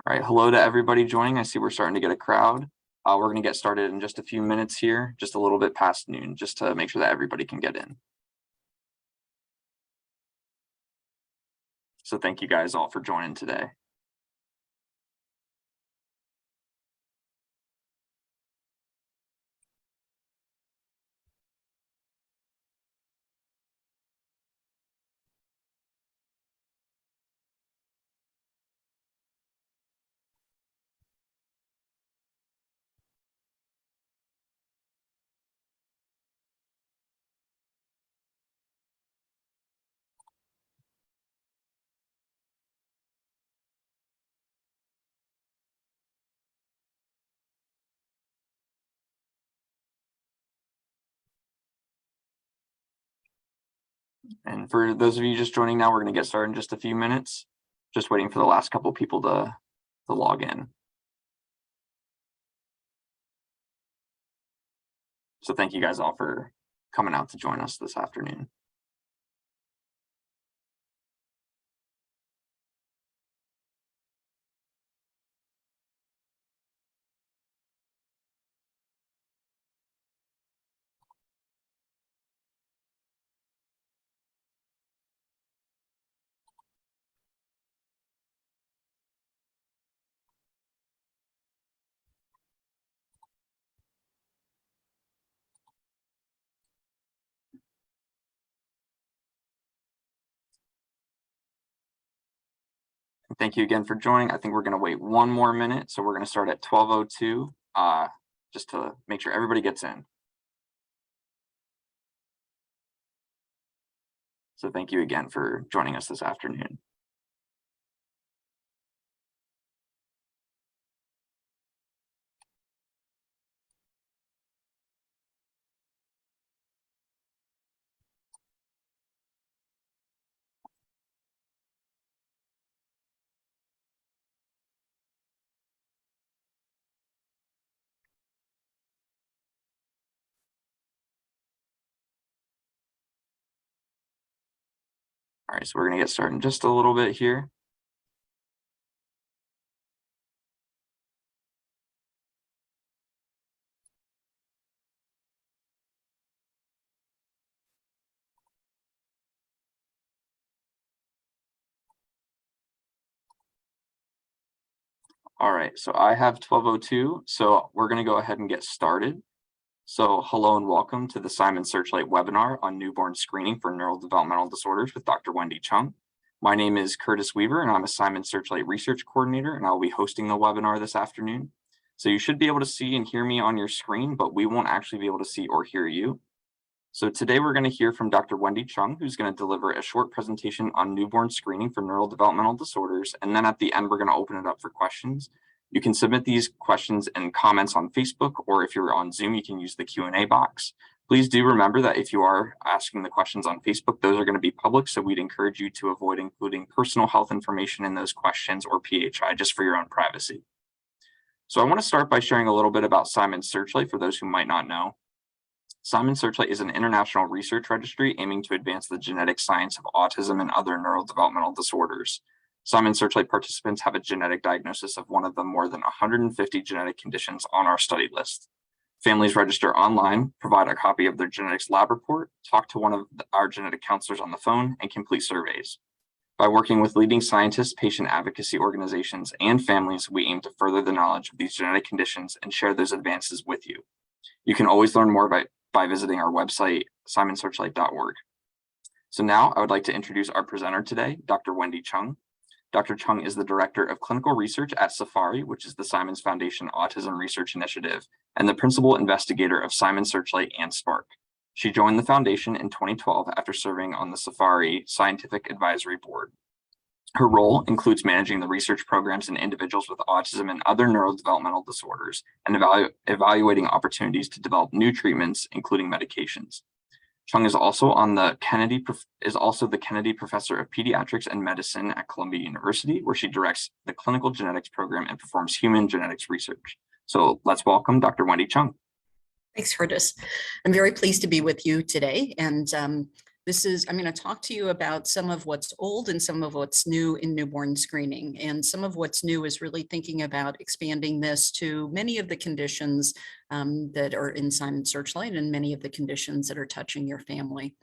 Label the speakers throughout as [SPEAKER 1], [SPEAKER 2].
[SPEAKER 1] All right, hello to everybody joining. I see we're starting to get a crowd. We're going to get started in just a few minutes here, just a little bit past noon, just to make sure that everybody can get in. So thank you guys all for joining today. And for those of you just joining now, we're going to get started in just a few minutes. Just waiting for the last couple people to log in. So thank you guys all for coming out to join us this afternoon. Thank you again for joining. I think we're going to wait one more minute. So we're going to start at 12:02 just to make sure everybody gets in. So thank you again for joining us this afternoon. All right, so we're going to get started in just a little bit here. All right, so I have 12:02, so we're going to go ahead and get started. So hello and welcome to the Simon Searchlight webinar on newborn screening for neurodevelopmental disorders with Dr. Wendy Chung. My name is Curtis Weaver, and I'm a Simon Searchlight research coordinator, and I'll be hosting the webinar this afternoon. So you should be able to see and hear me on your screen, but we won't actually be able to see or hear you. So today we're going to hear from Dr. Wendy Chung, who's going to deliver a short presentation on newborn screening for neurodevelopmental disorders. And then at the end, we're going to open it up for questions. You can submit these questions and comments on Facebook, or if you're on Zoom, you can use the Q&A box. Please do remember that if you are asking the questions on Facebook, those are going to be public. So we'd encourage you to avoid including personal health information in those questions or PHI just for your own privacy. So I want to start by sharing a little bit about Simon Searchlight for those who might not know. Simon Searchlight is an international research registry aiming to advance the genetic science of autism and other neurodevelopmental disorders. Simon Searchlight participants have a genetic diagnosis of one of the more than 150 genetic conditions on our study list. Families register online, provide a copy of their genetics lab report, talk to one of our genetic counselors on the phone, and complete surveys. By working with leading scientists, patient advocacy organizations, and families, we aim to further the knowledge of these genetic conditions and share those advances with you. You can always learn more by visiting our website, simonsearchlight.org. So now I would like to introduce our presenter today, Dr. Wendy Chung. Dr. Chung is the Director of Clinical Research at SAFARI, which is the Simons Foundation Autism Research Initiative, and the Principal Investigator of Simon Searchlight and SPARK. She joined the foundation in 2012 after serving on the SAFARI Scientific Advisory Board. Her role includes managing the research programs in individuals with autism and other neurodevelopmental disorders and evaluating opportunities to develop new treatments, including medications. Chung is also the Kennedy Professor of Pediatrics and Medicine at Columbia University, where she directs the clinical genetics program and performs human genetics research. So let's welcome Dr. Wendy Chung.
[SPEAKER 2] Thanks, Curtis. I'm very pleased to be with you today, and I'm going to talk to you about some of what's old and some of what's new in newborn screening. And some of what's new is really thinking about expanding this to many of the conditions that are in Simon Searchlight and many of the conditions that are touching your family.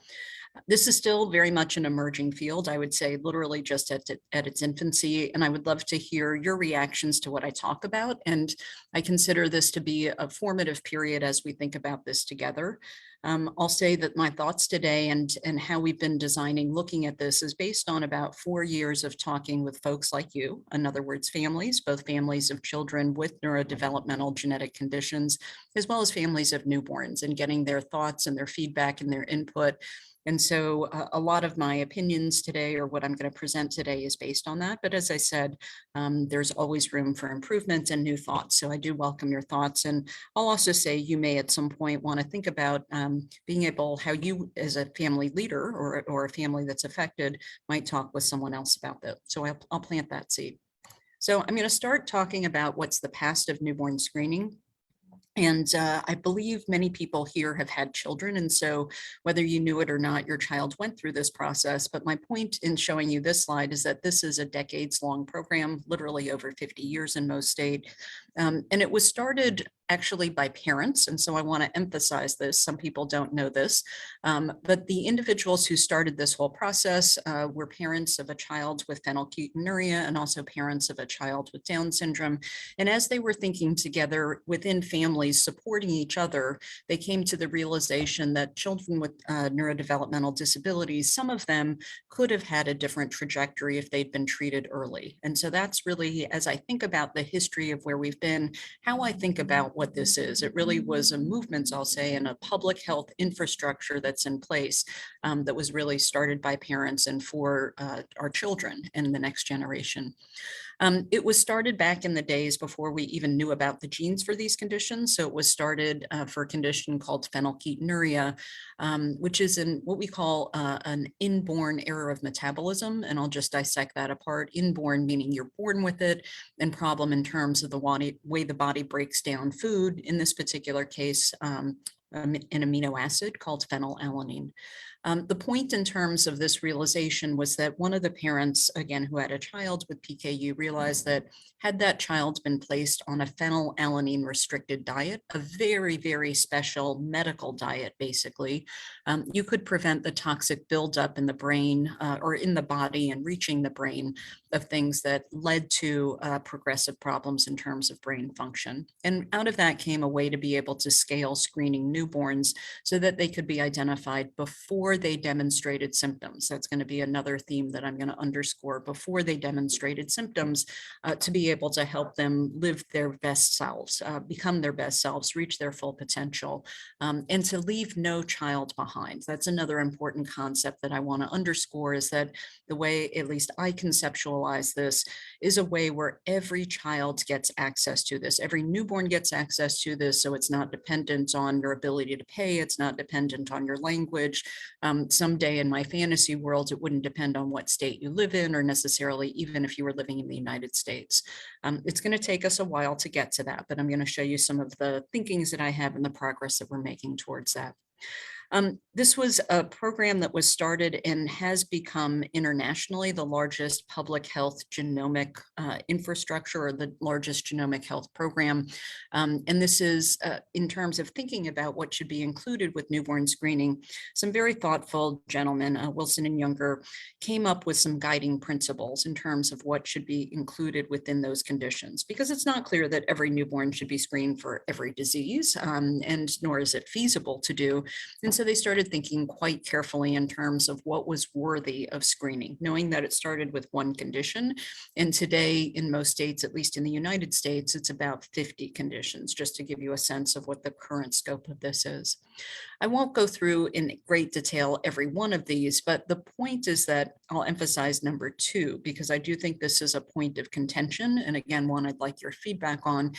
[SPEAKER 2] This is still very much an emerging field, I would say literally just at its infancy, and I would love to hear your reactions to what I talk about. And I consider this to be a formative period as we think about this together. I'll say that my thoughts today and how we've been designing looking at this is based on about 4 years of talking with folks like you, in other words, families, both families of children with neurodevelopmental genetic conditions, as well as families of newborns, and getting their thoughts and their feedback and their input. And so a lot of my opinions today, or what I'm going to present today, is based on that. But as I said, there's always room for improvement and new thoughts. So I do welcome your thoughts. And I'll also say you may at some point want to think about being able, how you as a family leader or a family that's affected might talk with someone else about that. So I'll plant that seed. So I'm going to start talking about what's the past of newborn screening. And I believe many people here have had children. And so whether you knew it or not, your child went through this process. But my point in showing you this slide is that this is a decades-long program, literally over 50 years in most states. And it was started actually by parents. And so I want to emphasize this. Some people don't know this, but the individuals who started this whole process were parents of a child with phenylketonuria and also parents of a child with Down syndrome. And as they were thinking together within families supporting each other, they came to the realization that children with neurodevelopmental disabilities, some of them could have had a different trajectory if they'd been treated early. And so that's really, as I think about the history of where we've been, how I think about what this is. It really was a movement, I'll say, and a public health infrastructure that's in place that was really started by parents and for our children and the next generation. It was started back in the days before we even knew about the genes for these conditions. So it was started for a condition called phenylketonuria, which is in what we call an inborn error of metabolism. And I'll just dissect that apart. Inborn meaning you're born with it, and problem in terms of the way the body breaks down food, in this particular case, an amino acid called phenylalanine. The point in terms of this realization was that one of the parents, again, who had a child with PKU, realized that had that child been placed on a phenylalanine restricted diet, a very, very special medical diet, basically, you could prevent the toxic buildup in the brain or in the body and reaching the brain of things that led to progressive problems in terms of brain function. And out of that came a way to be able to scale screening newborns so that they could be identified before they demonstrated symptoms. That's going to be another theme that I'm going to underscore, before they demonstrated symptoms, to be able to help them live their best selves, become their best selves, reach their full potential, and to leave no child behind. That's another important concept that I want to underscore, is that the way, at least I conceptualize this, is a way where every child gets access to this. Every newborn gets access to this, so it's not dependent on your ability to pay. It's not dependent on your language. Someday in my fantasy world, it wouldn't depend on what state you live in, or necessarily even if you were living in the United States. It's going to take us a while to get to that, but I'm going to show you some of the thinkings that I have and the progress that we're making towards that. This was a program that was started and has become internationally the largest public health genomic infrastructure, or the largest genomic health program. And this is, in terms of thinking about what should be included with newborn screening, some very thoughtful gentlemen, Wilson and Younger, came up with some guiding principles in terms of what should be included within those conditions, because it's not clear that every newborn should be screened for every disease, and nor is it feasible to do. And so they started thinking quite carefully in terms of what was worthy of screening, knowing that it started with one condition. And today in most states, at least in the United States, it's about 50 conditions, just to give you a sense of what the current scope of this is. I won't go through in great detail every one of these, but the point is that I'll emphasize number 2, because I do think this is a point of contention. And again, one I'd like your feedback on,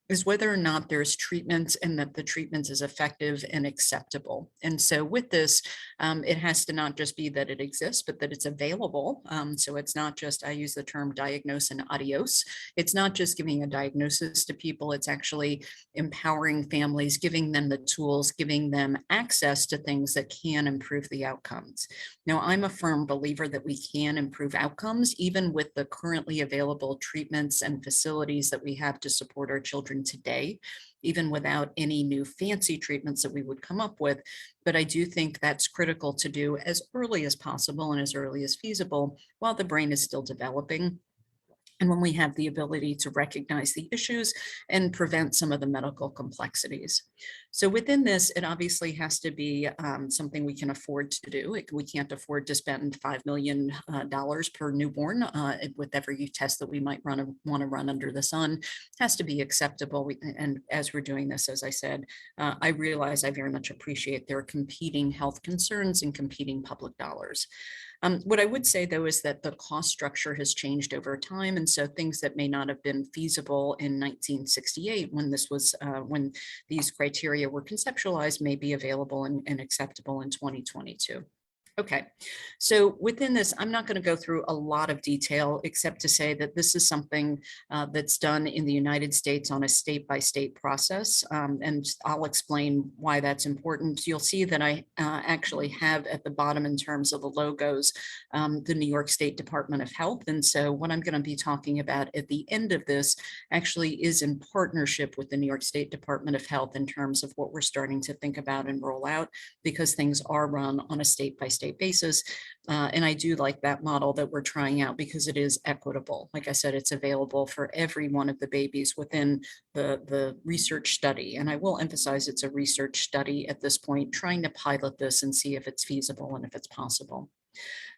[SPEAKER 2] is whether or not there's treatment and that the treatment is effective and acceptable. And so with this, it has to not just be that it exists, but that it's available. So it's not just, I use the term diagnose and adios. It's not just giving a diagnosis to people, it's actually empowering families, giving them the tools, giving them access to things that can improve the outcomes. Now, I'm a firm believer that we can improve outcomes, even with the currently available treatments and facilities that we have to support our children today, even without any new fancy treatments that we would come up with. But I do think that's critical to do as early as possible and as early as feasible while the brain is still developing. And when we have the ability to recognize the issues and prevent some of the medical complexities. So within this, it obviously has to be something we can afford to do. We can't afford to spend $5 million per newborn with every test that we might want to run under the sun. It has to be acceptable. And as we're doing this, as I said, I realize I very much appreciate there are competing health concerns and competing public dollars. What I would say, though, is that the cost structure has changed over time. And so things that may not have been feasible in 1968 when this was when these criteria were conceptualized may be available and acceptable in 2022. Okay, so within this, I'm not going to go through a lot of detail, except to say that this is something that's done in the United States on a state-by-state process, and I'll explain why that's important. You'll see that I actually have at the bottom in terms of the logos, the New York State Department of Health, and so what I'm going to be talking about at the end of this actually is in partnership with the New York State Department of Health in terms of what we're starting to think about and roll out, because things are run on a state-by-state basis. And I do like that model that we're trying out because it is equitable. Like I said, it's available for every one of the babies within the research study. And I will emphasize it's a research study at this point, trying to pilot this and see if it's feasible and if it's possible.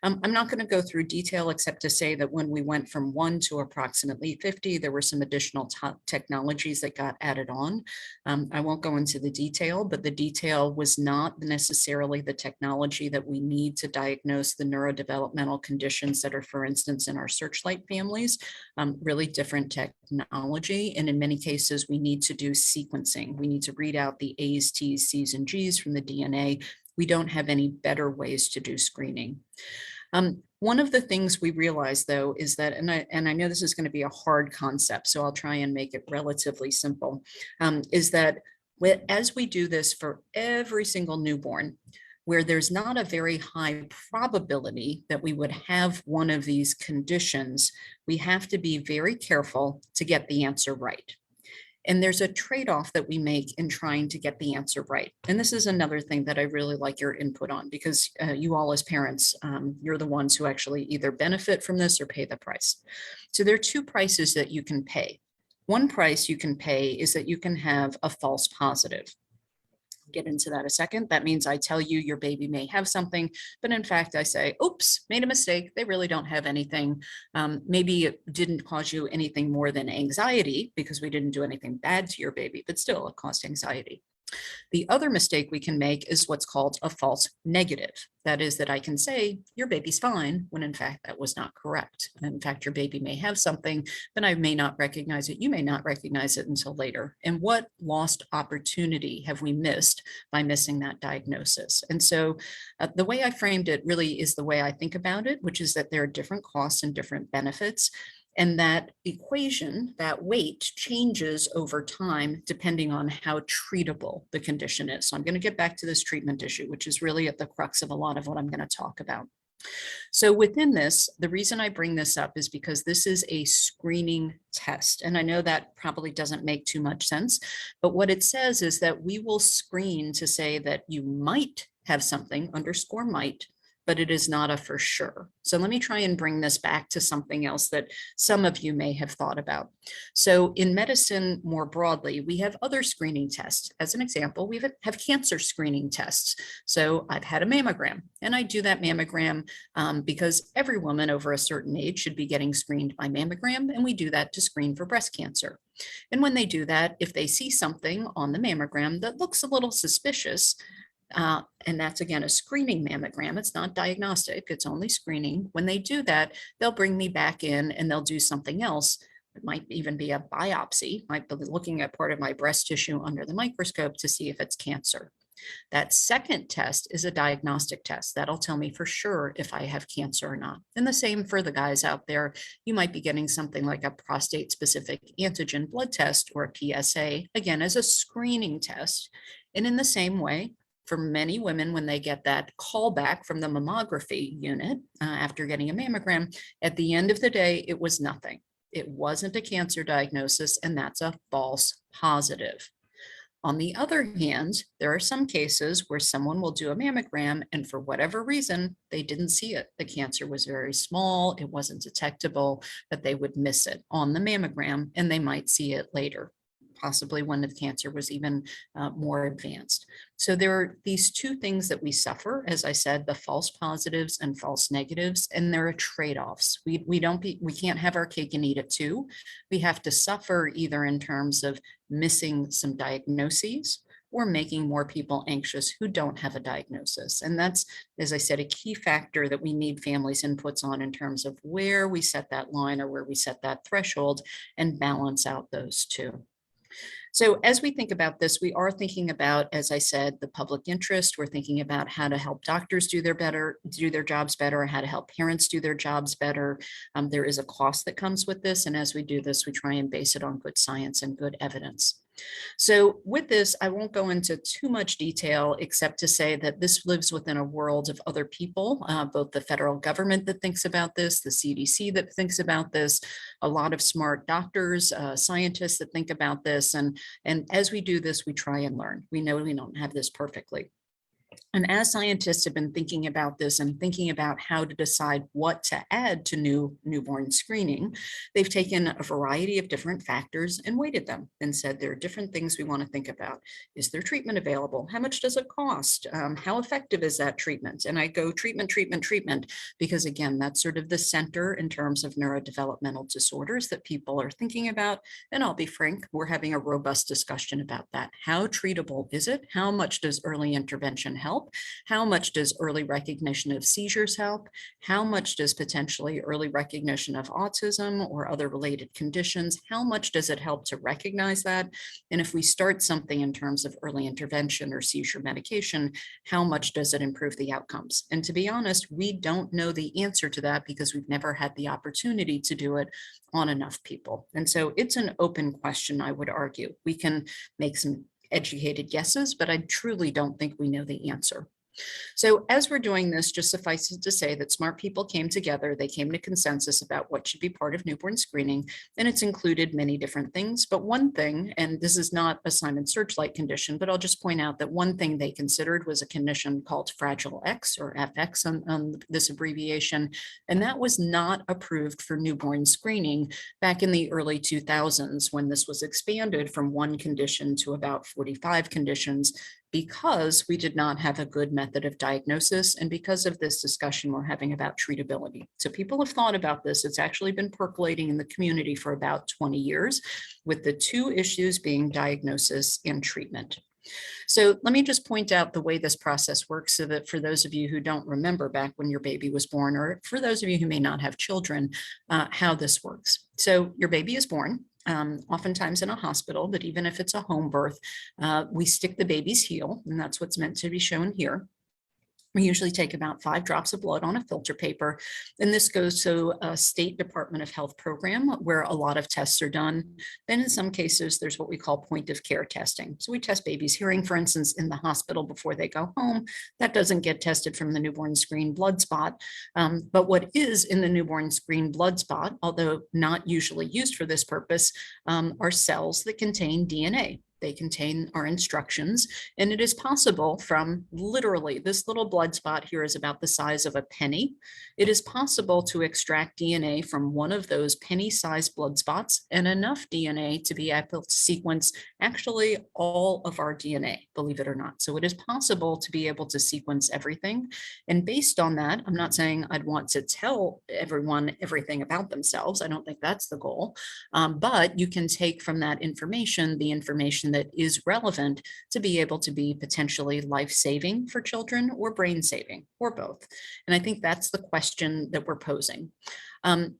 [SPEAKER 2] I'm not going to go through detail except to say that when we went from 1 to approximately 50, there were some additional technologies that got added on. I won't go into the detail, but the detail was not necessarily the technology that we need to diagnose the neurodevelopmental conditions that are, for instance, in our Searchlight families, really different technology. And in many cases, we need to do sequencing. We need to read out the A's, T's, C's, and G's from the DNA. We don't have any better ways to do screening. One of the things we realize, though, is that, and I know this is going to be a hard concept, so I'll try and make it relatively simple, is that as we do this for every single newborn, where there's not a very high probability that we would have one of these conditions, we have to be very careful to get the answer right. And there's a trade-off that we make in trying to get the answer right. And this is another thing that I really like your input on, because you all as parents, you're the ones who actually either benefit from this or pay the price. So there are two prices that you can pay. One price you can pay is that you can have a false positive. Get into that a second. That means I tell you your baby may have something, but in fact I say, oops, made a mistake. They really don't have anything. Maybe it didn't cause you anything more than anxiety because we didn't do anything bad to your baby, but still it caused anxiety. The other mistake we can make is what's called a false negative. That is that I can say your baby's fine when in fact that was not correct. In fact, your baby may have something, but I may not recognize it. You may not recognize it until later. And what lost opportunity have we missed by missing that diagnosis? And so the way I framed it really is the way I think about it, which is that there are different costs and different benefits. And that equation, that weight changes over time, depending on how treatable the condition is. So I'm going to get back to this treatment issue, which is really at the crux of a lot of what I'm going to talk about. So within this, the reason I bring this up is because this is a screening test. And I know that probably doesn't make too much sense, but what it says is that we will screen to say that you might have something, underscore might, but it is not a for sure. So let me try and bring this back to something else that some of you may have thought about. So in medicine more broadly, we have other screening tests. As an example, we have cancer screening tests. So I've had a mammogram, and I do that mammogram because every woman over a certain age should be getting screened by mammogram, and we do that to screen for breast cancer. And when they do that, if they see something on the mammogram that looks a little suspicious, and that's again a screening mammogram. It's not diagnostic, it's only screening. When they do that, they'll bring me back in and they'll do something else. It might even be a biopsy, might be looking at part of my breast tissue under the microscope to see if it's cancer. That second test is a diagnostic test. That'll tell me for sure if I have cancer or not. And the same for the guys out there. You might be getting something like a prostate-specific antigen blood test or a PSA, again, as a screening test. And in the same way, for many women, when they get that call back from the mammography unit after getting a mammogram, at the end of the day, it was nothing. It wasn't a cancer diagnosis, and that's a false positive. On the other hand, there are some cases where someone will do a mammogram and for whatever reason, they didn't see it. The cancer was very small, it wasn't detectable, but they would miss it on the mammogram and they might see it later, possibly when the cancer was even more advanced. So there are these two things that we suffer, as I said, the false positives and false negatives, and there are trade-offs. We can't have our cake and eat it too. We have to suffer either in terms of missing some diagnoses or making more people anxious who don't have a diagnosis. And that's, as I said, a key factor that we need families' inputs on in terms of where we set that line or where we set that threshold and balance out those two. So as we think about this, we are thinking about, as I said, the public interest. We're thinking about how to help doctors do their jobs better, how to help parents do their jobs better. There is a cost that comes with this. And as we do this, we try and base it on good science and good evidence. So with this, I won't go into too much detail, except to say that this lives within a world of other people, both the federal government that thinks about this, the CDC that thinks about this, a lot of smart doctors, scientists that think about this. And as we do this, we try and learn. We know we don't have this perfectly. And as scientists have been thinking about this and thinking about how to decide what to add to newborn screening, they've taken a variety of different factors and weighted them and said there are different things we want to think about. Is there treatment available? How much does it cost? How effective is that treatment? And I go treatment, treatment, treatment, because again, that's sort of the center in terms of neurodevelopmental disorders that people are thinking about. And I'll be frank, we're having a robust discussion about that. How treatable is it? How much does early intervention help? How much does early recognition of seizures help? How much does potentially early recognition of autism or other related conditions? How much does it help to recognize that? And if we start something in terms of early intervention or seizure medication, how much does it improve the outcomes? And to be honest, we don't know the answer to that because we've never had the opportunity to do it on enough people. And so it's an open question, I would argue. We can make some educated guesses, but I truly don't think we know the answer. So as we're doing this, just suffice it to say that smart people came together, they came to consensus about what should be part of newborn screening, and it's included many different things. But one thing, and this is not a Simon Searchlight condition, but I'll just point out that one thing they considered was a condition called Fragile X, or FX on this abbreviation, and that was not approved for newborn screening back in the early 2000s when this was expanded from one condition to about 45 conditions, because we did not have a good method of diagnosis and because of this discussion we're having about treatability. So people have thought about this. It's actually been percolating in the community for about 20 years, with the two issues being diagnosis and treatment. So let me just point out the way this process works so that for those of you who don't remember back when your baby was born, or for those of you who may not have children, how this works. So your baby is born. Oftentimes in a hospital, but even if it's a home birth, we stick the baby's heel, and that's what's meant to be shown here. We usually take about 5 drops of blood on a filter paper, and this goes to a state Department of Health program where a lot of tests are done. Then in some cases, there's what we call point of care testing. So we test baby's hearing, for instance, in the hospital before they go home. That doesn't get tested from the newborn screen blood spot. But what is in the newborn screen blood spot, although not usually used for this purpose, are cells that contain DNA. They contain our instructions, and it is possible from literally this little blood spot here is about the size of a penny. It is possible to extract DNA from one of those penny-sized blood spots and enough DNA to be able to sequence actually all of our DNA, believe it or not. So it is possible to be able to sequence everything. And based on that, I'm not saying I'd want to tell everyone everything about themselves. I don't think that's the goal. But you can take from that information, the information information that is relevant to be able to be potentially life-saving for children or brain-saving or both. And I think that's the question that we're posing.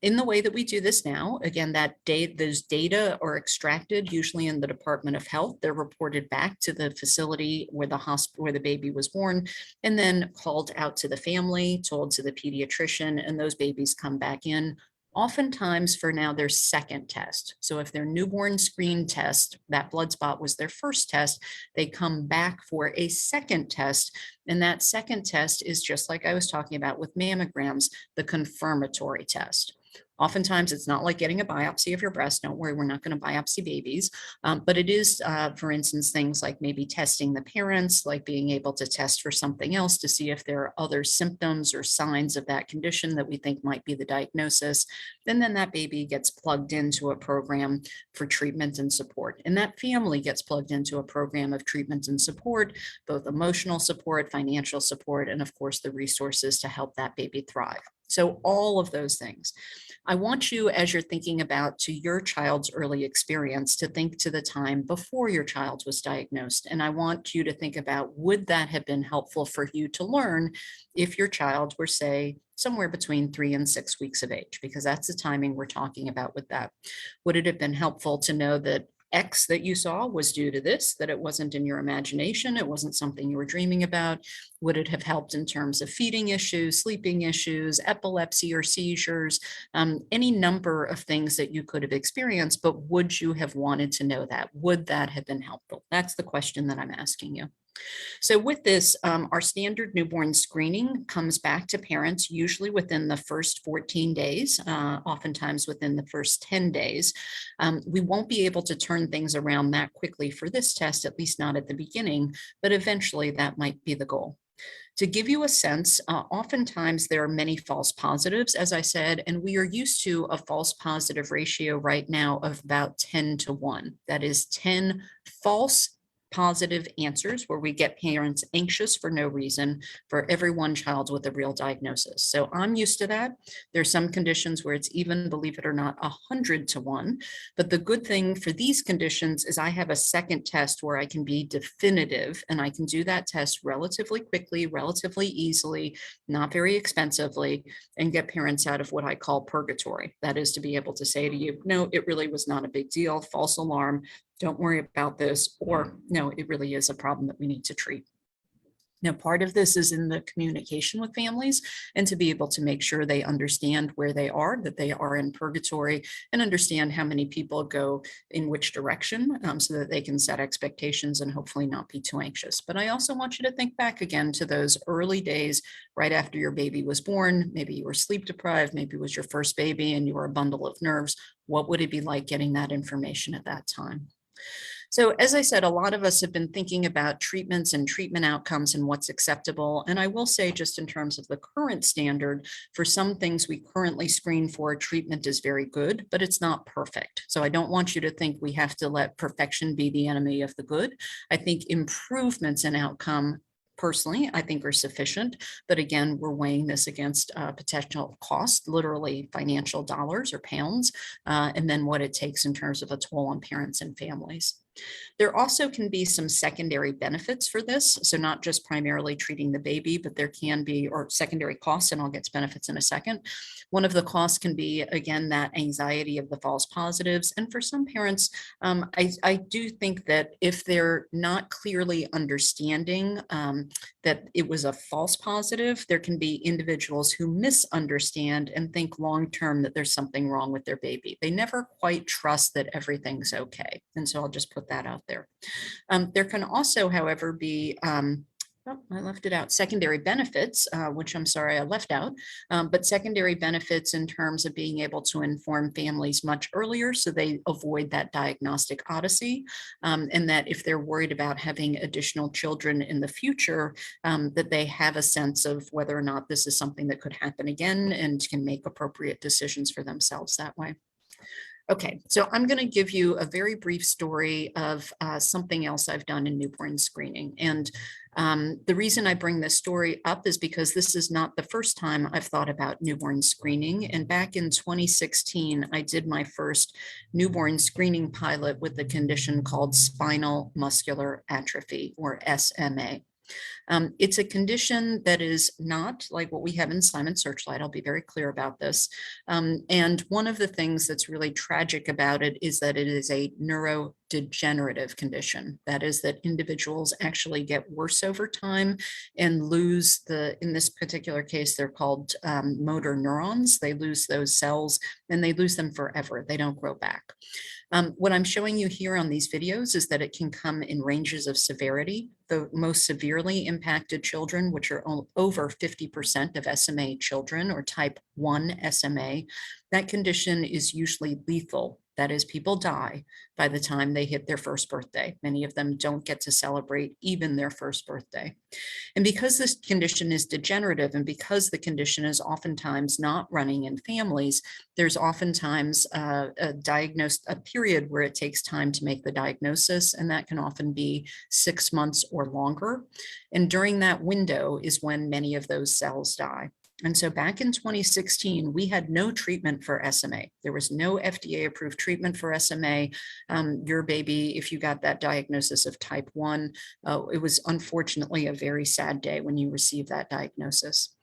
[SPEAKER 2] In the way that we do this now, again, those data are extracted usually in the Department of Health. They're reported back to the facility where the baby was born, and then called out to the family, told to the pediatrician, and those babies come back in. Oftentimes for now their second test. So if their newborn screen test, that blood spot was their first test, they come back for a second test. And that second test is just like I was talking about with mammograms, the confirmatory test. Oftentimes it's not like getting a biopsy of your breast. Don't worry, we're not going to biopsy babies. But it is, for instance, things like maybe testing the parents, like being able to test for something else to see if there are other symptoms or signs of that condition that we think might be the diagnosis. And then that baby gets plugged into a program for treatment and support. And that family gets plugged into a program of treatment and support, both emotional support, financial support, and of course, the resources to help that baby thrive. So all of those things. I want you, as you're thinking about to your child's early experience, to think to the time before your child was diagnosed. And I want you to think about, would that have been helpful for you to learn if your child were, say, somewhere between 3 and 6 weeks of age, because that's the timing we're talking about with that. Would it have been helpful to know that X that you saw was due to this, that it wasn't in your imagination, it wasn't something you were dreaming about? Would it have helped in terms of feeding issues, sleeping issues, epilepsy or seizures, any number of things that you could have experienced, but would you have wanted to know that? Would that have been helpful? That's the question that I'm asking you. So with this, our standard newborn screening comes back to parents usually within the first 14 days, oftentimes within the first 10 days. We won't be able to turn things around that quickly for this test, at least not at the beginning, but eventually that might be the goal. To give you a sense, oftentimes there are many false positives, as I said, and we are used to a false positive ratio right now of about 10 to 1. That is 10 false positive answers where we get parents anxious for no reason for every one child with a real diagnosis. So I'm used to that. There's some conditions where it's even, believe it or not, 100 to 1. But the good thing for these conditions is I have a second test where I can be definitive, and I can do that test relatively quickly, relatively easily, not very expensively, and get parents out of what I call purgatory. That is to be able to say to you, no, it really was not a big deal, false alarm, don't worry about this, or no, it really is a problem that we need to treat. Now, part of this is in the communication with families and to be able to make sure they understand where they are, that they are in purgatory, and understand how many people go in which direction so that they can set expectations and hopefully not be too anxious. But I also want you to think back again to those early days right after your baby was born. Maybe you were sleep deprived, maybe it was your first baby and you were a bundle of nerves. What would it be like getting that information at that time? So as I said, a lot of us have been thinking about treatments and treatment outcomes and what's acceptable. And I will say, just in terms of the current standard, for some things we currently screen for, treatment is very good, but it's not perfect. So I don't want you to think we have to let perfection be the enemy of the good. I think improvements in outcome, personally, I think are sufficient. But again, we're weighing this against potential cost, literally financial dollars or pounds, and then what it takes in terms of a toll on parents and families. There also can be some secondary benefits for this. So not just primarily treating the baby, but there can be, or secondary costs, and I'll get to benefits in a second. One of the costs can be, again, that anxiety of the false positives. And for some parents, I do think that if they're not clearly understanding that it was a false positive, there can be individuals who misunderstand and think long-term that there's something wrong with their baby. They never quite trust that everything's okay. And so I'll just put that out there. There can also, however, be I left it out, secondary benefits, which I'm sorry I left out, but secondary benefits in terms of being able to inform families much earlier so they avoid that diagnostic odyssey, and that if they're worried about having additional children in the future, that they have a sense of whether or not this is something that could happen again and can make appropriate decisions for themselves that way. Okay, so I'm going to give you a very brief story of something else I've done in newborn screening. And the reason I bring this story up is because this is not the first time I've thought about newborn screening. And back in 2016, I did my first newborn screening pilot with a condition called spinal muscular atrophy, or SMA. It's a condition that is not like what we have in Searchlight. I'll be very clear about this. And one of the things that's really tragic about it is that it is a neurodegenerative condition. That is, that individuals actually get worse over time and lose in this particular case, they're called motor neurons. They lose those cells and they lose them forever. They don't grow back. What I'm showing you here on these videos is that it can come in ranges of severity. The most severely impacted children, which are over 50% of SMA children, or type 1 SMA, that condition is usually lethal. That is, people die by the time they hit their first birthday. Many of them don't get to celebrate even their first birthday. And because this condition is degenerative, and because the condition is oftentimes not running in families, there's oftentimes a period where it takes time to make the diagnosis, and that can often be 6 months or longer. And during that window is when many of those cells die. And so back in 2016, we had no treatment for SMA. There was no FDA approved treatment for SMA. Your baby, if you got that diagnosis of type 1, it was unfortunately a very sad day when you received that diagnosis.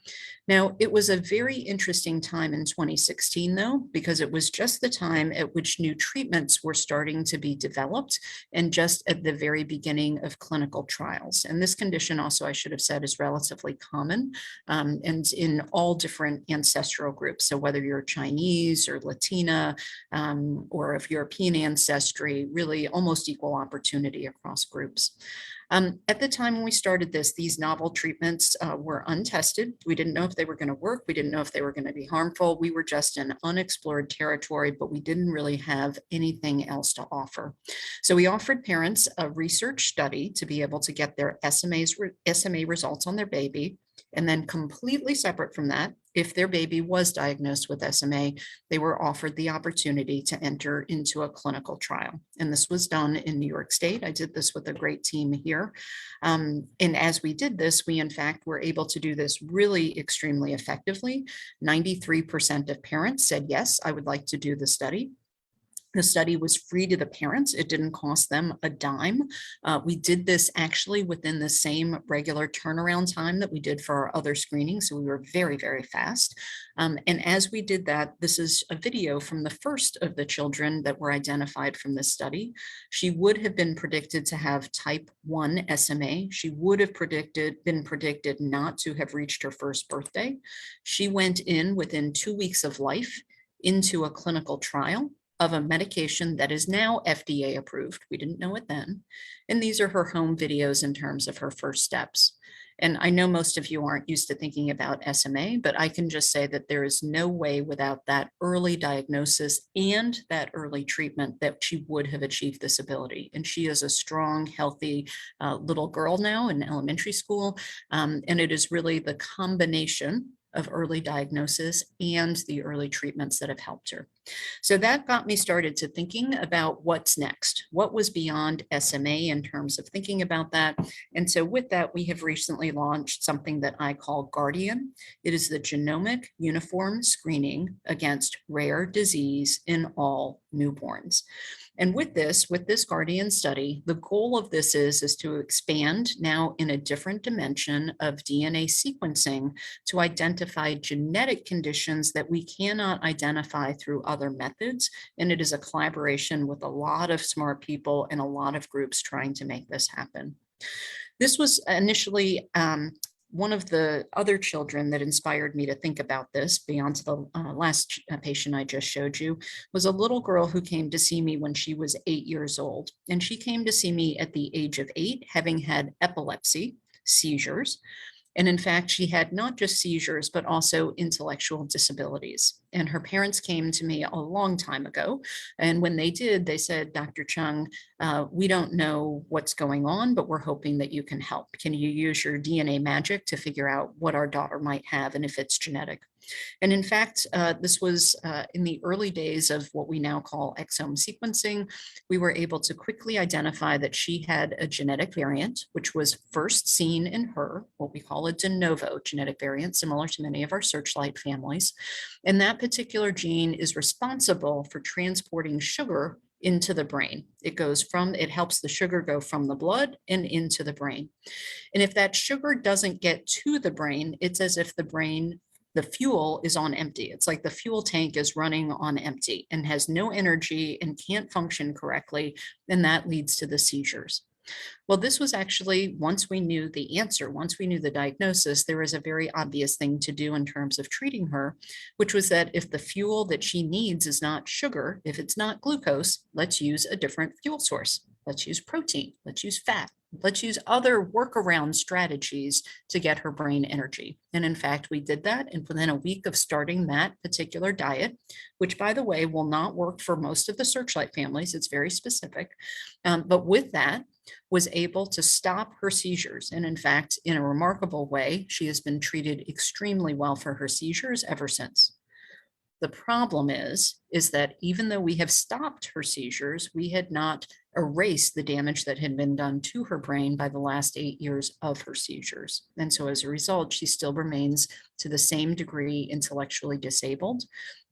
[SPEAKER 2] Now, it was a very interesting time in 2016, though, because it was just the time at which new treatments were starting to be developed and just at the very beginning of clinical trials. And this condition also, I should have said, is relatively common and in all different ancestral groups. So whether you're Chinese or Latina or of European ancestry, really almost equal opportunity across groups. At the time when we started this, these novel treatments were untested. We didn't know if they were going to work. We didn't know if they were going to be harmful. We were just in unexplored territory, but we didn't really have anything else to offer. So we offered parents a research study to be able to get their SMA results on their baby. And then completely separate from that, if their baby was diagnosed with SMA, they were offered the opportunity to enter into a clinical trial. And this was done in New York State. I did this with a great team here. And as we did this, we in fact were able to do this really extremely effectively. 93% of parents said, yes, I would like to do the study. The study was free to the parents. It didn't cost them a dime. We did this actually within the same regular turnaround time that we did for our other screenings. So we were very, very fast. And as we did that, this is a video from the first of the children that were identified from this study. She would have been predicted to have type 1 SMA. She would have been predicted not to have reached her first birthday. She went in within 2 weeks of life into a clinical trial of a medication that is now FDA approved. We didn't know it then. And these are her home videos in terms of her first steps. And I know most of you aren't used to thinking about SMA, but I can just say that there is no way without that early diagnosis and that early treatment that she would have achieved this ability. And she is a strong, healthy little girl now in elementary school. And it is really the combination of early diagnosis and the early treatments that have helped her. So that got me started to thinking about what's next. What was beyond SMA in terms of thinking about that? And so with that, we have recently launched something that I call Guardian. It is the genomic uniform screening against rare disease in all newborns. And with this Guardian study, the goal of this is to expand now in a different dimension of DNA sequencing to identify genetic conditions that we cannot identify through other methods. And it is a collaboration with a lot of smart people and a lot of groups trying to make this happen. This was initially one of the other children that inspired me to think about this, beyond the last patient I just showed you, was a little girl who came to see me when she was 8 years old. And she came to see me at the age of 8, having had epilepsy, seizures. And in fact, she had not just seizures, but also intellectual disabilities. And her parents came to me a long time ago. And when they did, they said, Dr. Chung, we don't know what's going on, but we're hoping that you can help. Can you use your DNA magic to figure out what our daughter might have and if it's genetic? And in fact, this was in the early days of what we now call exome sequencing. We were able to quickly identify that she had a genetic variant, which was first seen in her, what we call a de novo genetic variant, similar to many of our Searchlight families. And that particular gene is responsible for transporting sugar into the brain. It helps the sugar go from the blood and into the brain. And if that sugar doesn't get to the brain, it's as if the fuel is on empty. It's like the fuel tank is running on empty and has no energy and can't function correctly. And that leads to the seizures. Well, this was actually, once we knew the answer, once we knew the diagnosis, there was a very obvious thing to do in terms of treating her, which was that if the fuel that she needs is not sugar, if it's not glucose, let's use a different fuel source. Let's use protein, let's use fat, let's use other workaround strategies to get her brain energy. And in fact, we did that. And within a week of starting that particular diet, which by the way, will not work for most of the Searchlight families, it's very specific. But with that, was able to stop her seizures. And in fact, in a remarkable way, she has been treated extremely well for her seizures ever since. The problem is that even though we have stopped her seizures, we had not erased the damage that had been done to her brain by the last 8 years of her seizures. And so as a result, she still remains to the same degree intellectually disabled.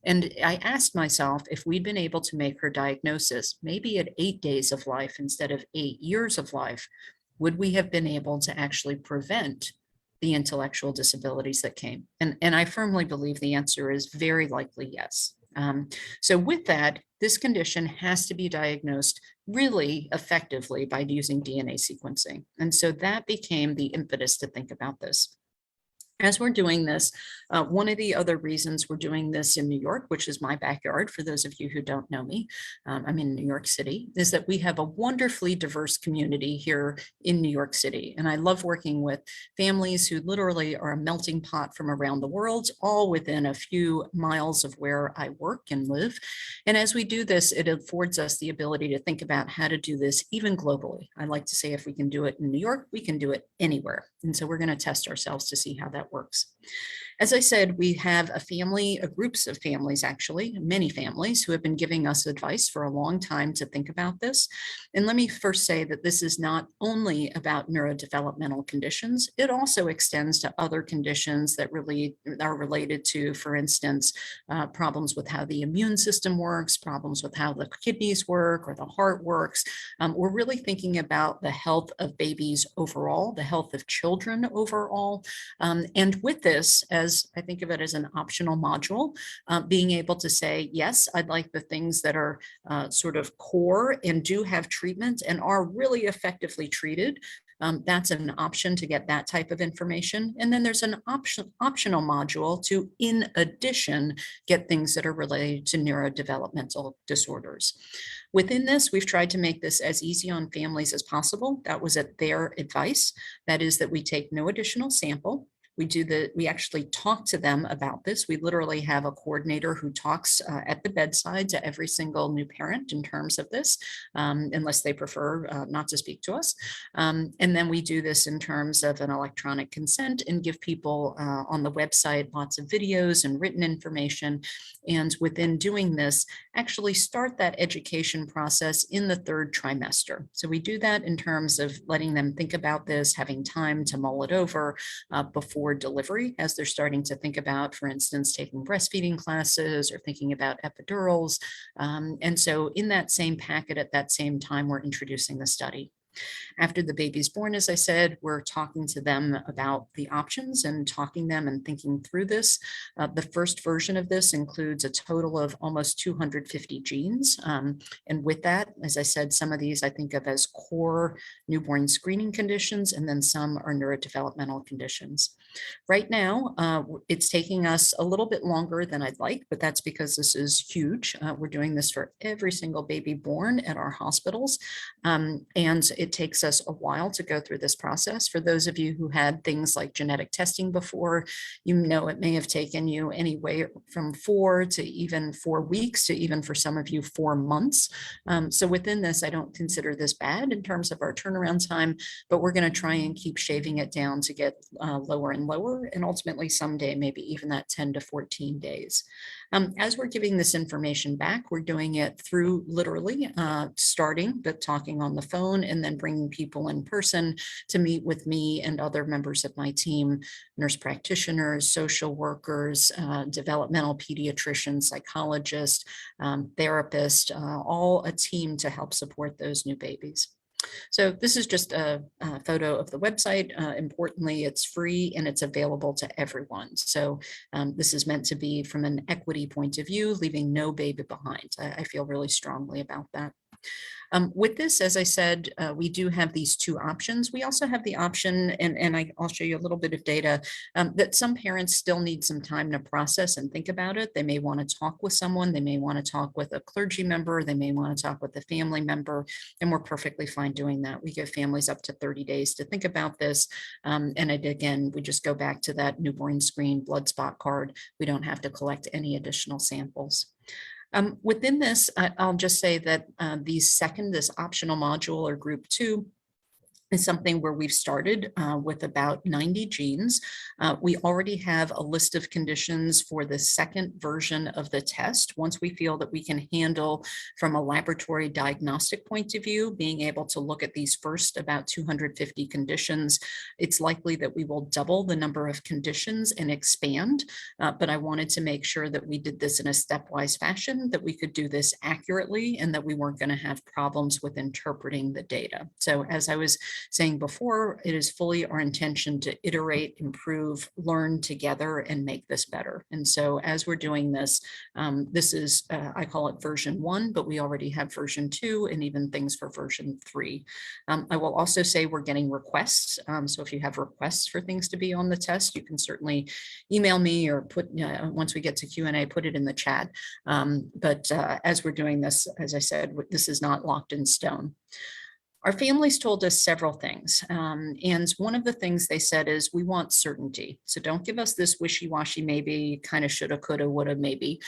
[SPEAKER 2] And I asked myself if we'd been able to make her diagnosis maybe at 8 days of life instead of 8 years of life, would we have been able to actually prevent the intellectual disabilities that came? And I firmly believe the answer is very likely yes. So with that, this condition has to be diagnosed really effectively by using DNA sequencing. And so that became the impetus to think about this. As we're doing this, one of the other reasons we're doing this in New York, which is my backyard, for those of you who don't know me, I'm in New York City, is that we have a wonderfully diverse community here in New York City. And I love working with families who literally are a melting pot from around the world, all within a few miles of where I work and live. And as we do this, it affords us the ability to think about how to do this even globally. I like to say if we can do it in New York, we can do it anywhere. And so we're going to test ourselves to see how that works. As I said, we have groups of families, actually, many families who have been giving us advice for a long time to think about this. And let me first say that this is not only about neurodevelopmental conditions, it also extends to other conditions that really are related to, for instance, problems with how the immune system works, problems with how the kidneys work or the heart works. We're really thinking about the health of babies overall, the health of children overall. And with this, as I think of it as an optional module, being able to say, yes, I'd like the things that are sort of core and do have treatment and are really effectively treated. That's an option to get that type of information. And then there's an optional module to, in addition, get things that are related to neurodevelopmental disorders. Within this, we've tried to make this as easy on families as possible. That was at their advice. That is that we take no additional sample. We actually talk to them about this. We literally have a coordinator who talks at the bedside to every single new parent in terms of this, unless they prefer not to speak to us. And then we do this in terms of an electronic consent and give people on the website lots of videos and written information. And within doing this, actually start that education process in the 3rd trimester. So we do that in terms of letting them think about this, having time to mull it over before delivery, as they're starting to think about, for instance, taking breastfeeding classes or thinking about epidurals. And so in that same packet at that same time, we're introducing the study. After the baby's born, as I said, we're talking to them about the options and talking them and thinking through this. The first version of this includes a total of almost 250 genes. And with that, as I said, some of these I think of as core newborn screening conditions, and then some are neurodevelopmental conditions. Right now, it's taking us a little bit longer than I'd like, but that's because this is huge. We're doing this for every single baby born at our hospitals. And it takes us a while to go through this process. For those of you who had things like genetic testing before, you know it may have taken you anywhere from 4 to even 4 weeks to even for some of you 4 months. So within this, I don't consider this bad in terms of our turnaround time, but we're going to try and keep shaving it down to get lower and lower, and ultimately someday maybe even that 10 to 14 days. As we're giving this information back, we're doing it through literally starting but talking on the phone and then bringing people in person to meet with me and other members of my team, nurse practitioners, social workers, developmental pediatricians, psychologists, therapists, all a team to help support those new babies. So this is just a photo of the website. Importantly, it's free and it's available to everyone. So this is meant to be from an equity point of view, leaving no baby behind. I feel really strongly about that. With this, as I said, we do have these two options. We also have the option, and I'll show you a little bit of data, that some parents still need some time to process and think about it. They may want to talk with someone. They may want to talk with a clergy member. They may want to talk with a family member, and we're perfectly fine doing that. We give families up to 30 days to think about this. And again, we just go back to that newborn screen blood spot card. We don't have to collect any additional samples. Within this, I'll just say that this optional module or group 2 is something where we've started with about 90 genes. We already have a list of conditions for the second version of the test. Once we feel that we can handle from a laboratory diagnostic point of view, being able to look at these first about 250 conditions, it's likely that we will double the number of conditions and expand. But I wanted to make sure that we did this in a stepwise fashion, that we could do this accurately, and that we weren't going to have problems with interpreting the data. So as I was saying before, it is fully our intention to iterate, improve, learn together, and make this better. And so as we're doing this, this is, I call it version 1, but we already have version 2 and even things for version 3. I will also say we're getting requests. So if you have requests for things to be on the test, you can certainly email me or put, once we get to Q&A, put it in the chat. But as we're doing this, as I said, this is not locked in stone. Our families told us several things. And one of the things they said is, we want certainty. So don't give us this wishy-washy, maybe, kind of shoulda, coulda, woulda, maybe.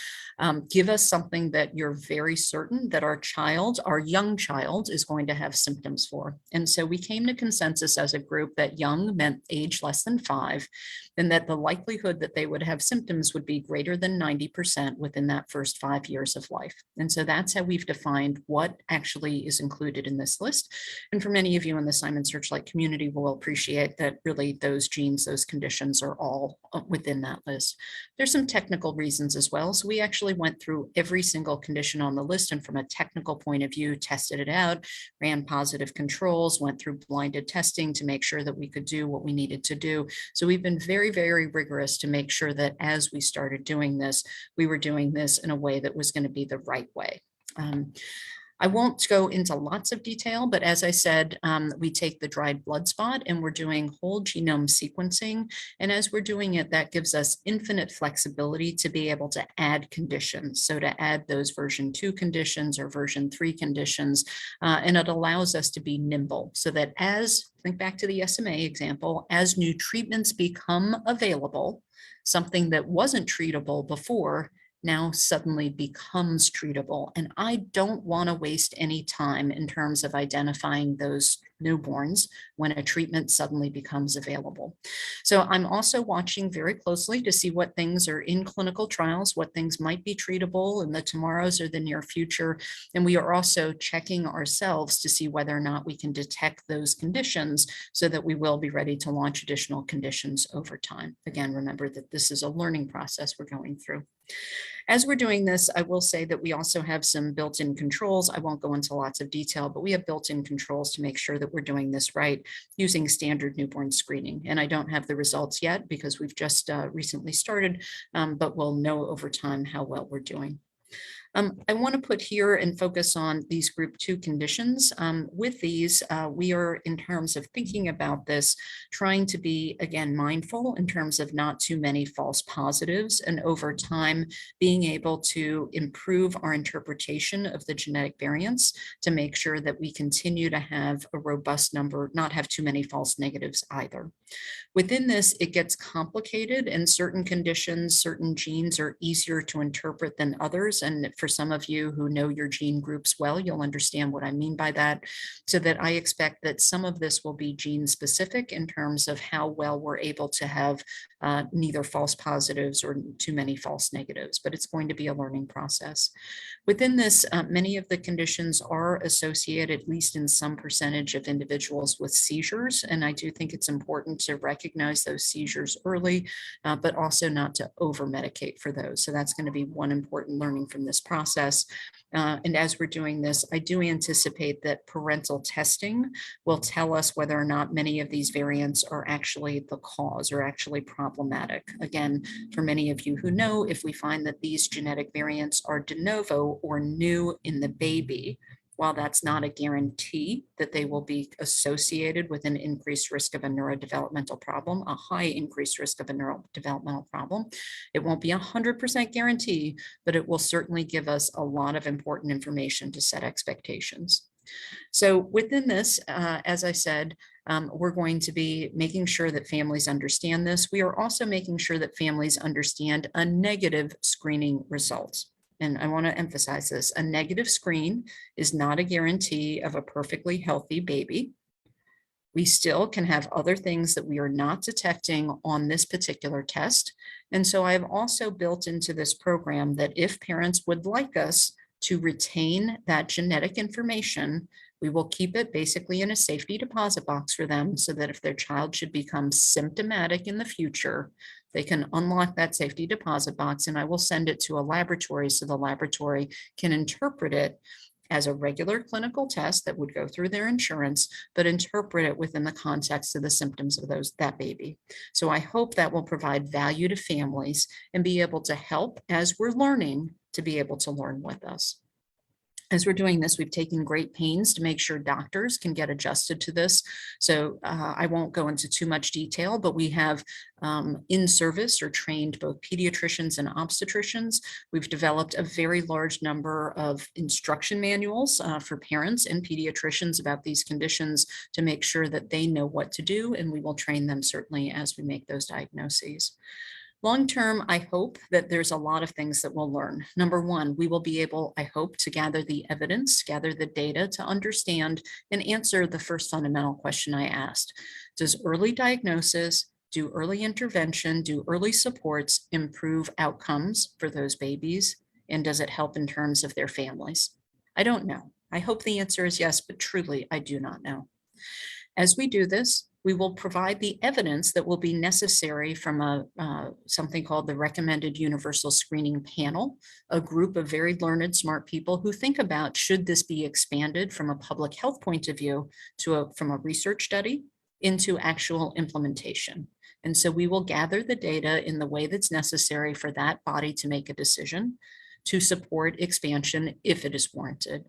[SPEAKER 2] Give us something that you're very certain that our child, our young child, is going to have symptoms for. And so we came to consensus as a group that young meant age less than 5, and that the likelihood that they would have symptoms would be greater than 90% within that first 5 years of life. And so that's how we've defined what actually is included in this list. And for many of you in the Simon Searchlight community will appreciate that really those genes, those conditions are all within that list. There's some technical reasons as well. So we actually went through every single condition on the list, and from a technical point of view, tested it out, ran positive controls, went through blinded testing to make sure that we could do what we needed to do. So we've been very, very rigorous to make sure that as we started doing this, we were doing this in a way that was going to be the right way. I won't go into lots of detail, but as I said, we take the dried blood spot and we're doing whole genome sequencing. And as we're doing it, that gives us infinite flexibility to be able to add conditions. So to add those version 2 conditions or version 3 conditions, and it allows us to be nimble so that think back to the SMA example, as new treatments become available, something that wasn't treatable before now suddenly becomes treatable. And I don't want to waste any time in terms of identifying those newborns when a treatment suddenly becomes available. So I'm also watching very closely to see what things are in clinical trials, what things might be treatable in the tomorrows or the near future. And we are also checking ourselves to see whether or not we can detect those conditions so that we will be ready to launch additional conditions over time. Again, remember that this is a learning process we're going through. As we're doing this, I will say that we also have some built-in controls. I won't go into lots of detail, but we have built-in controls to make sure that we're doing this right using standard newborn screening. And I don't have the results yet because we've just recently started, but we'll know over time how well we're doing. I want to put here and focus on these group 2 conditions. With these, we are, in terms of thinking about this, trying to be, again, mindful in terms of not too many false positives, and over time being able to improve our interpretation of the genetic variants to make sure that we continue to have a robust number, not have too many false negatives either. Within this, it gets complicated. In certain conditions, certain genes are easier to interpret than others. And for some of you who know your gene groups well, you'll understand what I mean by that. So that I expect that some of this will be gene specific in terms of how well we're able to have neither false positives or too many false negatives, but it's going to be a learning process. Within this, many of the conditions are associated, at least in some percentage of individuals, with seizures. And I do think it's important to recognize those seizures early, but also not to over-medicate for those. So that's going to be one important learning from this process. And as we're doing this, I do anticipate that parental testing will tell us whether or not many of these variants are actually the cause or actually problematic. Again, for many of you who know, if we find that these genetic variants are de novo or new in the baby, while that's not a guarantee that they will be associated with an increased risk of a neurodevelopmental problem, a high increased risk of a neurodevelopmental problem, it won't be 100% guarantee, but it will certainly give us a lot of important information to set expectations. So within this, as I said, we're going to be making sure that families understand this. We are also making sure that families understand a negative screening result. And I want to emphasize this, a negative screen is not a guarantee of a perfectly healthy baby. We still can have other things that we are not detecting on this particular test. And so I have also built into this program that if parents would like us to retain that genetic information, we will keep it basically in a safety deposit box for them so that if their child should become symptomatic in the future, they can unlock that safety deposit box, and I will send it to a laboratory so the laboratory can interpret it as a regular clinical test that would go through their insurance, but interpret it within the context of the symptoms of that baby. So I hope that will provide value to families and be able to help as we're learning to be able to learn with us. As we're doing this, we've taken great pains to make sure doctors can get adjusted to this. So I won't go into too much detail, but we have in service or trained both pediatricians and obstetricians. We've developed a very large number of instruction manuals for parents and pediatricians about these conditions to make sure that they know what to do, and we will train them certainly as we make those diagnoses. Long term, I hope that there's a lot of things that we'll learn. Number one, we will be able, I hope, to gather the evidence, gather the data to understand and answer the first fundamental question I asked. Does early diagnosis, do early intervention, do early supports improve outcomes for those babies? And does it help in terms of their families? I don't know. I hope the answer is yes, but truly, I do not know. As we do this, we will provide the evidence that will be necessary from something called the Recommended Universal Screening Panel, a group of very learned, smart people who think about, should this be expanded from a public health point of view from a research study into actual implementation. And so we will gather the data in the way that's necessary for that body to make a decision to support expansion if it is warranted.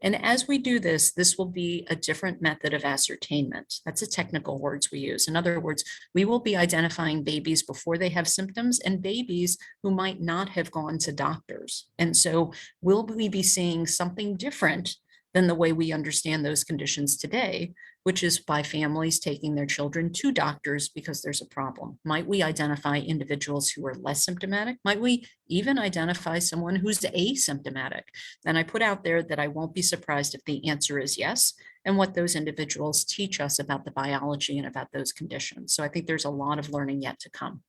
[SPEAKER 2] And as we do this, this will be a different method of ascertainment. That's the technical words we use. In other words, we will be identifying babies before they have symptoms and babies who might not have gone to doctors. And so will we be seeing something different than the way we understand those conditions today, which is by families taking their children to doctors because there's a problem? Might we identify individuals who are less symptomatic? Might we even identify someone who's asymptomatic? And I put out there that I won't be surprised if the answer is yes, and what those individuals teach us about the biology and about those conditions. So I think there's a lot of learning yet to come.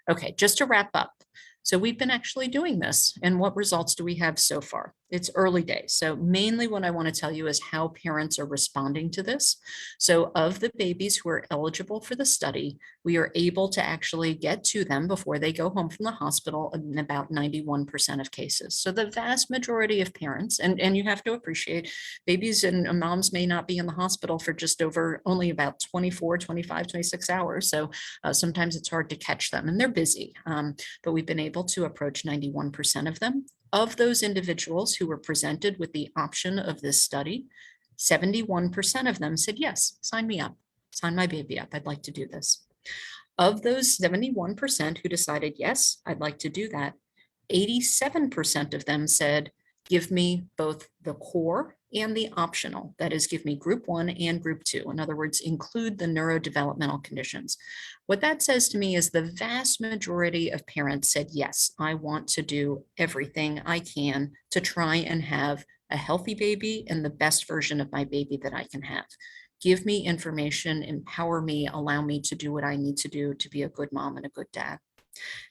[SPEAKER 2] Okay, just to wrap up. So we've been actually doing this, and what results do we have so far? It's early days. So mainly what I want to tell you is how parents are responding to this. So of the babies who are eligible for the study, we are able to actually get to them before they go home from the hospital in about 91% of cases. So the vast majority of parents, and you have to appreciate, babies and moms may not be in the hospital for just over only about 24, 25, 26 hours. So sometimes it's hard to catch them and they're busy, but we've been able to approach 91% of them. Of those individuals who were presented with the option of this study, 71% of them said, yes, sign me up, sign my baby up. I'd like to do this. Of those 71% who decided, yes, I'd like to do that, 87% of them said, give me both the core and the optional. That is, give me group 1 and group 2. In other words, include the neurodevelopmental conditions. What that says to me is the vast majority of parents said, yes, I want to do everything I can to try and have a healthy baby and the best version of my baby that I can have. Give me information, empower me, allow me to do what I need to do to be a good mom and a good dad.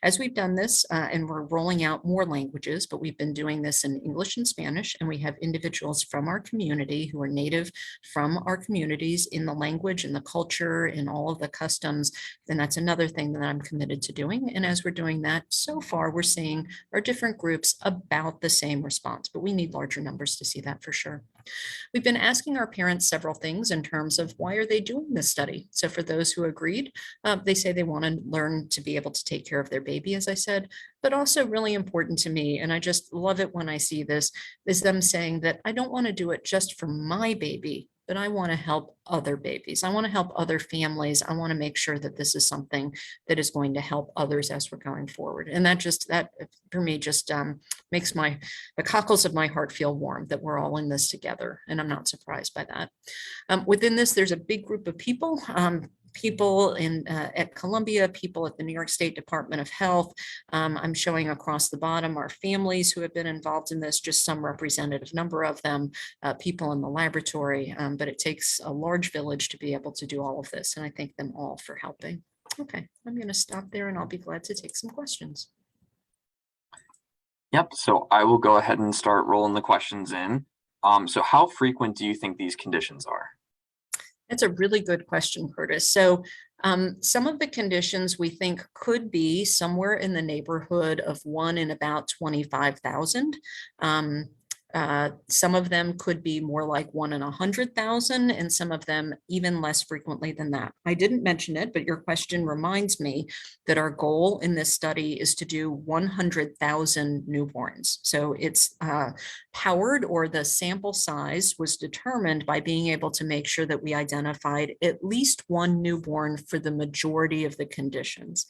[SPEAKER 2] As we've done this, and we're rolling out more languages, but we've been doing this in English and Spanish, and we have individuals from our community who are native from our communities in the language and the culture and all of the customs. And that's another thing that I'm committed to doing. And as we're doing that, so far we're seeing our different groups about the same response, but we need larger numbers to see that for sure. We've been asking our parents several things in terms of why are they doing this study. So for those who agreed, they say they want to learn to be able to take care of their baby, as I said, but also really important to me, and I just love it when I see this, is them saying that I don't want to do it just for my baby, but I want to help other babies. I want to help other families. I want to make sure that this is something that is going to help others as we're going forward. And that for me just makes the cockles of my heart feel warm that we're all in this together. And I'm not surprised by that. Within this, there's a big group of people. People at Columbia, people at the New York State Department of Health. I'm showing across the bottom our families who have been involved in this, just some representative number of them, people in the laboratory, but it takes a large village to be able to do all of this. And I thank them all for helping. Okay, I'm going to stop there and I'll be glad to take some questions.
[SPEAKER 1] Yep, so I will go ahead and start rolling the questions in. So how frequent do you think these conditions are?
[SPEAKER 2] That's a really good question, Curtis. So some of the conditions we think could be somewhere in the neighborhood of 1 in about 25,000. Some of them could be more like 1 in 100,000, and some of them even less frequently than that. I didn't mention it, but your question reminds me that our goal in this study is to do 100,000 newborns. So it's powered, or the sample size was determined by being able to make sure that we identified at least one newborn for the majority of the conditions.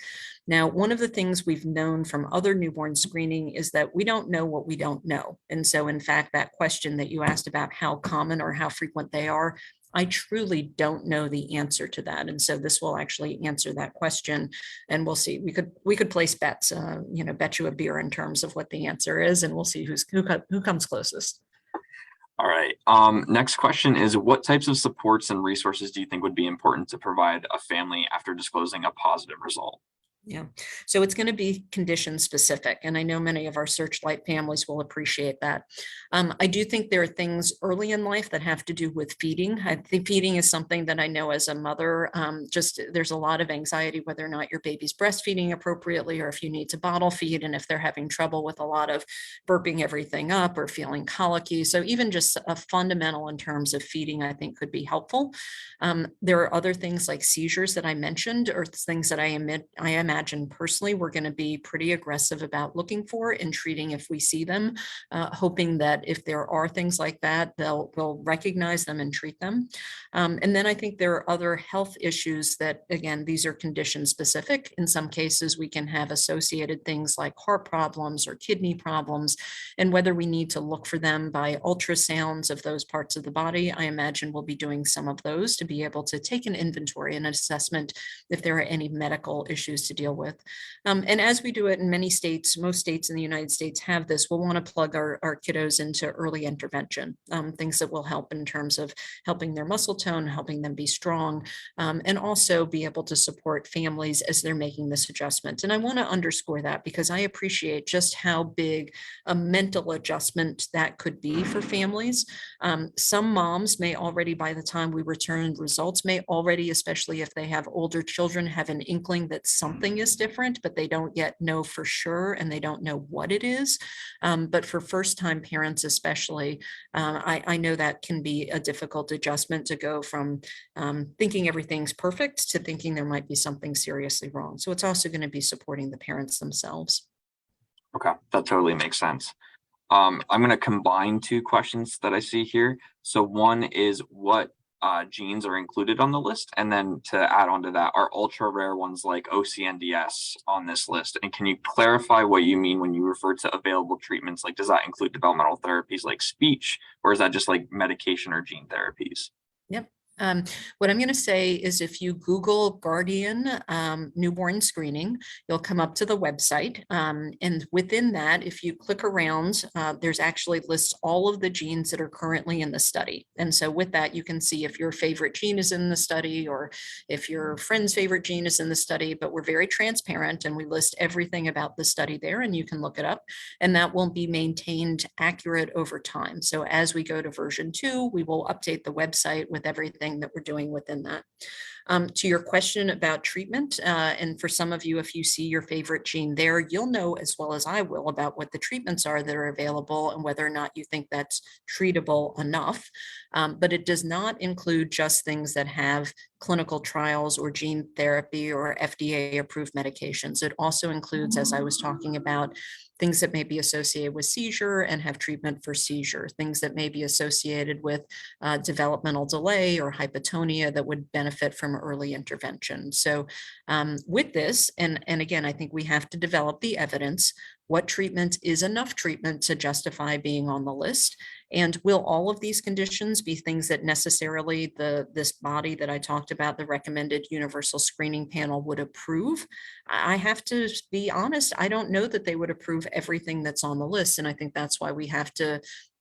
[SPEAKER 2] Now, one of the things we've known from other newborn screening is that we don't know what we don't know. And so in fact, that question that you asked about how common or how frequent they are, I truly don't know the answer to that. And so this will actually answer that question, and we'll see. We could place bets, bet you a beer in terms of what the answer is, and we'll see who comes closest.
[SPEAKER 1] All right. Next question is, what types of supports and resources do you think would be important to provide a family after disclosing a positive result?
[SPEAKER 2] Yeah, so it's going to be condition specific, and I know many of our Searchlight families will appreciate that. I do think there are things early in life that have to do with feeding. I think feeding is something that I know as a mother, there's a lot of anxiety whether or not your baby's breastfeeding appropriately, or if you need to bottle feed, and if they're having trouble with a lot of burping everything up or feeling colicky. So even just a fundamental in terms of feeding, I think could be helpful. There are other things like seizures that I mentioned, or things that I imagine personally we're going to be pretty aggressive about looking for and treating if we see them, hoping that if there are things like that, they'll recognize them and treat them. And then I think there are other health issues that, again, these are condition specific. In some cases, we can have associated things like heart problems or kidney problems, and whether we need to look for them by ultrasounds of those parts of the body, I imagine we'll be doing some of those to be able to take an inventory and assessment if there are any medical issues to deal with. And as we do it in many states, most states in the United States have this, we'll want to plug our kiddos into early intervention, things that will help in terms of helping their muscle tone, helping them be strong, and also be able to support families as they're making this adjustment. And I want to underscore that because I appreciate just how big a mental adjustment that could be for families. Some moms may already, by the time we return results, may already, especially if they have older children, have an inkling that something is different, but they don't yet know for sure, and they don't know what it is. But for first-time parents especially, I know that can be a difficult adjustment to go from thinking everything's perfect to thinking there might be something seriously wrong. So it's also going to be supporting the parents themselves.
[SPEAKER 1] Okay, that totally makes sense. I'm going to combine two questions that I see here. So one is what genes are included on the list, and then to add on to that, are ultra rare ones like OCNDS on this list? And can you clarify what you mean when you refer to available treatments? Like, does that include developmental therapies like speech, or is that just like medication or gene therapies?
[SPEAKER 2] Yep. What I'm going to say is if you Google Guardian newborn screening, you'll come up to the website. And within that, if you click around, there's actually lists all of the genes that are currently in the study. And so with that, you can see if your favorite gene is in the study or if your friend's favorite gene is in the study, but we're very transparent and we list everything about the study there and you can look it up, and that will be maintained accurate over time. So as we go to version 2, we will update the website with everything that we're doing within that. To your question about treatment, and for some of you, if you see your favorite gene there, you'll know as well as I will about what the treatments are that are available and whether or not you think that's treatable enough. But it does not include just things that have clinical trials or gene therapy or FDA approved medications. It also includes, as I was talking about, things that may be associated with seizure and have treatment for seizure, things that may be associated with developmental delay or hypotonia that would benefit from early intervention. So with this, and again, I think we have to develop the evidence. What treatment is enough treatment to justify being on the list? And will all of these conditions be things that necessarily this body that I talked about, the recommended universal screening panel, would approve? I have to be honest, I don't know that they would approve everything that's on the list. And I think that's why we have to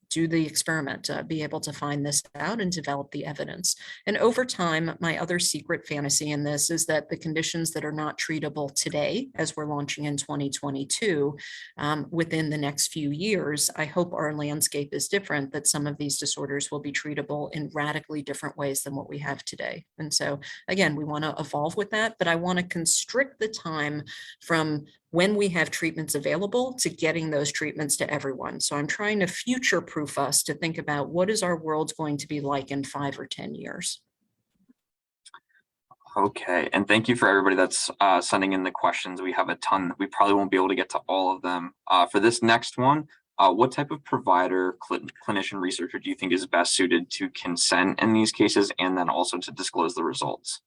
[SPEAKER 2] do the experiment, be able to find this out and develop the evidence. And over time, my other secret fantasy in this is that the conditions that are not treatable today, as we're launching in 2022, within the next few years, I hope our landscape is different, that some of these disorders will be treatable in radically different ways than what we have today. And so again, we want to evolve with that, but I want to constrict the time from when we have treatments available to getting those treatments to everyone. So I'm trying to future-proof us to think about what is our world going to be like in 5 or 10 years.
[SPEAKER 1] Okay, and thank you for everybody that's sending in the questions. We have a ton. We probably won't be able to get to all of them. For this next one, what type of provider, clinician researcher do you think is best suited to consent in these cases and then also to disclose the results?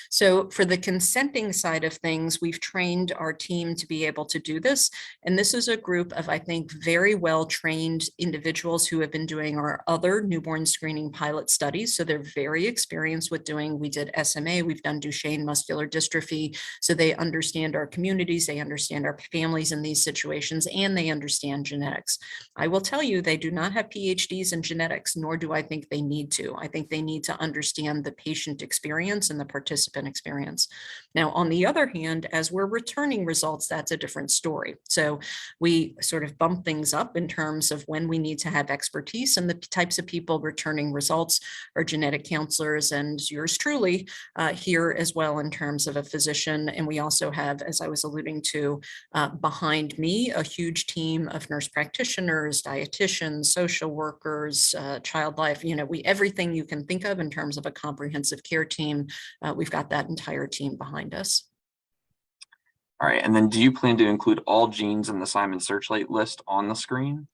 [SPEAKER 2] So for the consenting side of things, we've trained our team to be able to do this. And this is a group of, I think, very well-trained individuals who have been doing our other newborn screening pilot studies. So they're very experienced with doing, we did SMA, we've done Duchenne muscular dystrophy. So they understand our communities, they understand our families in these situations, and they understand genetics. I will tell you, they do not have PhDs in genetics, nor do I think they need to. I think they need to understand the patient experience and the participant experience. Now, on the other hand, as we're returning results, that's a different story. So we sort of bump things up in terms of when we need to have expertise, and the types of people returning results are genetic counselors and yours truly here as well in terms of a physician. And we also have, as I was alluding to, behind me, a huge team of nurse practitioners, dietitians, social workers, child life, everything you can think of in terms of a comprehensive care team. We've got that entire team behind us.
[SPEAKER 1] All right, and then do you plan to include all genes in the Simon Searchlight list on the screen?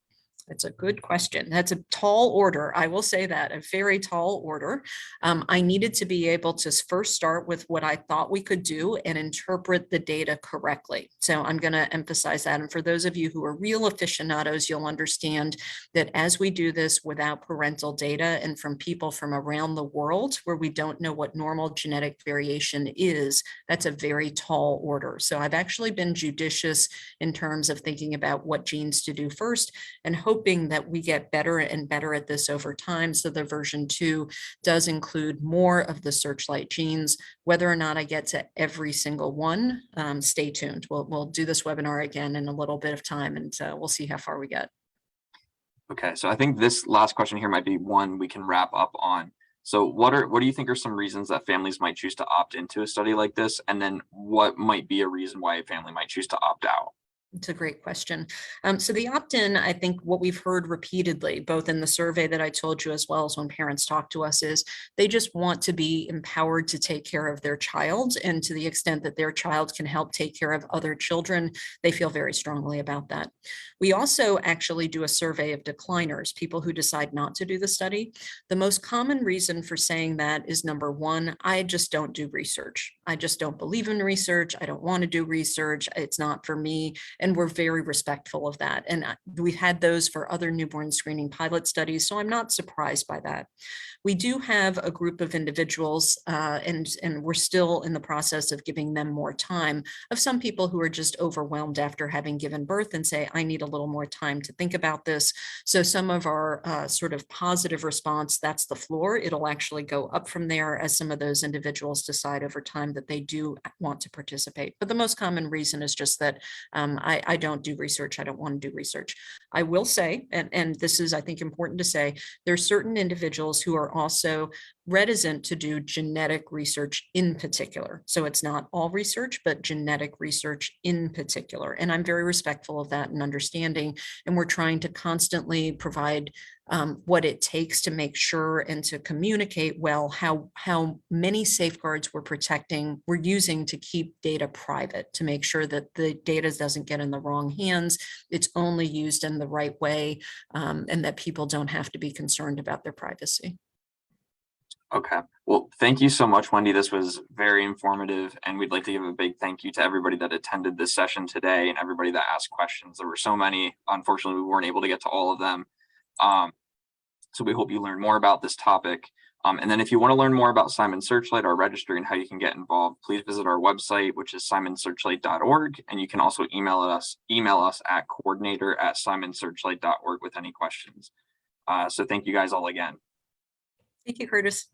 [SPEAKER 2] That's a good question. That's a tall order. I will say that, a very tall order. I needed to be able to first start with what I thought we could do and interpret the data correctly. So I'm going to emphasize that. And for those of you who are real aficionados, you'll understand that as we do this without parental data and from people from around the world where we don't know what normal genetic variation is, that's a very tall order. So I've actually been judicious in terms of thinking about what genes to do first and hoping that we get better and better at this over time. So the version 2 does include more of the Searchlight genes. Whether or not I get to every single one, stay tuned. We'll do this webinar again in a little bit of time, and we'll see how far we get.
[SPEAKER 1] Okay, so I think this last question here might be one we can wrap up on. So what do you think are some reasons that families might choose to opt into a study like this? And then what might be a reason why a family might choose to opt out?
[SPEAKER 2] It's a great question. So the opt-in, I think what we've heard repeatedly, both in the survey that I told you, as well as when parents talk to us, is they just want to be empowered to take care of their child. And to the extent that their child can help take care of other children, they feel very strongly about that. We also actually do a survey of decliners, people who decide not to do the study. The most common reason for saying that is, number one, I just don't do research. I just don't believe in research. I don't want to do research. It's not for me. And we're very respectful of that. And we've had those for other newborn screening pilot studies, so I'm not surprised by that. We do have a group of individuals, and we're still in the process of giving them more time, of some people who are just overwhelmed after having given birth and say, I need a little more time to think about this. So some of our sort of positive response, that's the floor. It'll actually go up from there as some of those individuals decide over time that they do want to participate. But the most common reason is just that I don't do research. I don't want to do research. I will say, and this is, I think, important to say, there's certain individuals who are also reticent to do genetic research in particular. So it's not all research, but genetic research in particular. And I'm very respectful of that and understanding. And we're trying to constantly provide what it takes to make sure and to communicate well how many safeguards we're using to keep data private, to make sure that the data doesn't get in the wrong hands, it's only used in the right way, and that people don't have to be concerned about their privacy.
[SPEAKER 1] Okay, well, thank you so much, Wendy. This was very informative, and we'd like to give a big thank you to everybody that attended this session today and everybody that asked questions. There were so many. Unfortunately, we weren't able to get to all of them. So we hope you learn more about this topic. And then if you want to learn more about Simon Searchlight, our registry, and how you can get involved, please visit our website, which is simonsearchlight.org. And you can also email us at coordinator@simonsearchlight.org with any questions. So thank you guys all again.
[SPEAKER 2] Thank you, Curtis.